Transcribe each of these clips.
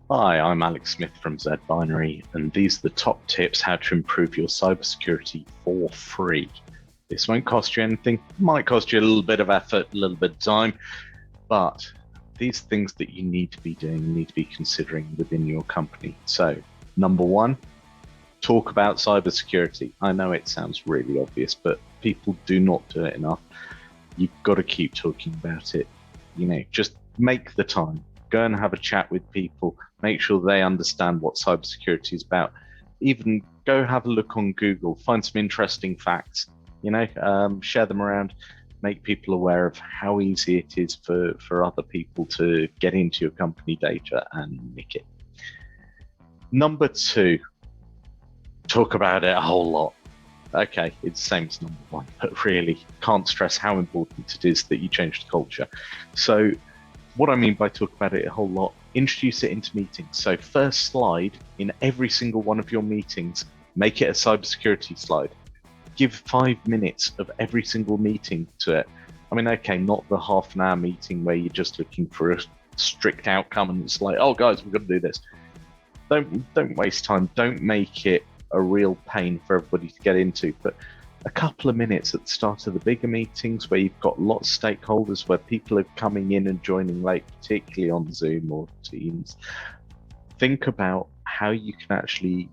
Hi, I'm Alex Smith from Zed Binary, and these are the top tips how to improve your cybersecurity for free. This won't cost you anything, might cost you a little bit of effort, a little bit of time, but these things that you need to be doing, you need to be considering within your company. So, number one, talk about cybersecurity. I know it sounds really obvious, but people do not do it enough. You've got to keep talking about it. Just make the time. Go and have a chat with people. Make sure they understand what cybersecurity is about. Even go have a look on Google. Find some interesting facts. Share them around. Make people aware of how easy it is for other people to get into your company data and nick it. Number two, talk about it a whole lot. Okay, it's the same as number one, but really can't stress how important it is that you change the culture. So what I mean by talk about it a whole lot, introduce it into meetings. So first slide in every single one of your meetings, make it a cybersecurity slide. Give 5 minutes of every single meeting to it. I mean, okay, not the half an hour meeting where you're just looking for a strict outcome and it's like, oh guys, we've got to do this. Don't waste time. Don't make it a real pain for everybody to get into, but a couple of minutes at the start of the bigger meetings where you've got lots of stakeholders, where people are coming in and joining late, particularly on Zoom or Teams. Think about how you can actually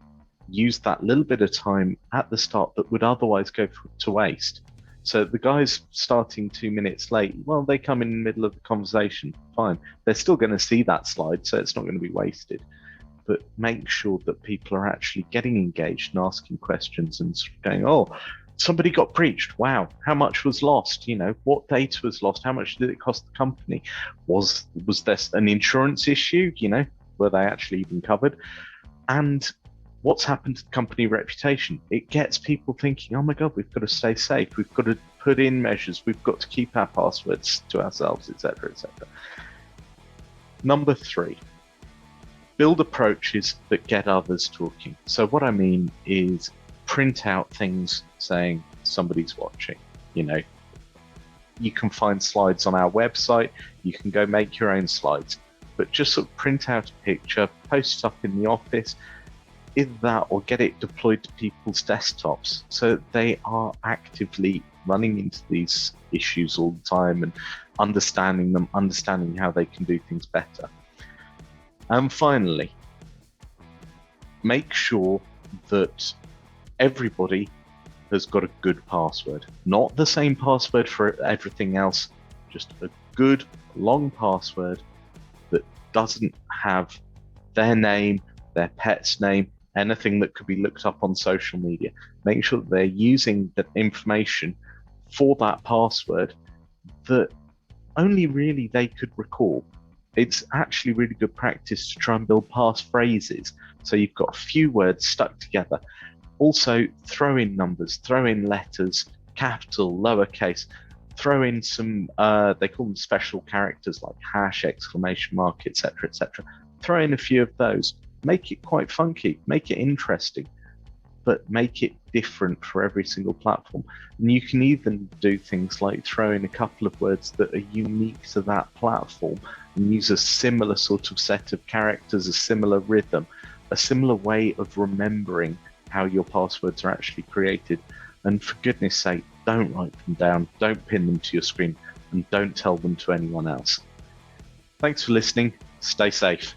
use that little bit of time at the start that would otherwise go to waste. So the guys starting 2 minutes late, well, they come in the middle of the conversation, fine. They're still going to see that slide, so it's not going to be wasted. But make sure that people are actually getting engaged and asking questions and going, oh, somebody got breached. Wow, how much was lost? What data was lost? How much did it cost the company? Was there an insurance issue? Were they actually even covered? And what's happened to the company reputation? It gets people thinking, oh my God, we've got to stay safe. We've got to put in measures. We've got to keep our passwords to ourselves, etc., etc. Number three, build approaches that get others talking. So what I mean is print out things saying somebody's watching. You can find slides on our website. You can go make your own slides, but just sort of print out a picture, post it up in the office, either that or get it deployed to people's desktops so they are actively running into these issues all the time and understanding them, understanding how they can do things better. And finally, make sure that everybody has got a good password. Not the same password for everything else, just a good long password that doesn't have their name, their pet's name, anything that could be looked up on social media. Make sure that they're using the information for that password that only really they could recall. It's actually really good practice to try and build passphrases. So you've got a few words stuck together. Also, throw in numbers, throw in letters, capital, lowercase, throw in some, they call them special characters like hash, exclamation mark, etc., etc. Throw in a few of those. Make it quite funky, make it interesting, but make it different for every single platform. And you can even do things like throw in a couple of words that are unique to that platform and use a similar sort of set of characters, a similar rhythm, a similar way of remembering how your passwords are actually created. And for goodness sake, don't write them down, don't pin them to your screen, and don't tell them to anyone else. Thanks for listening. Stay safe.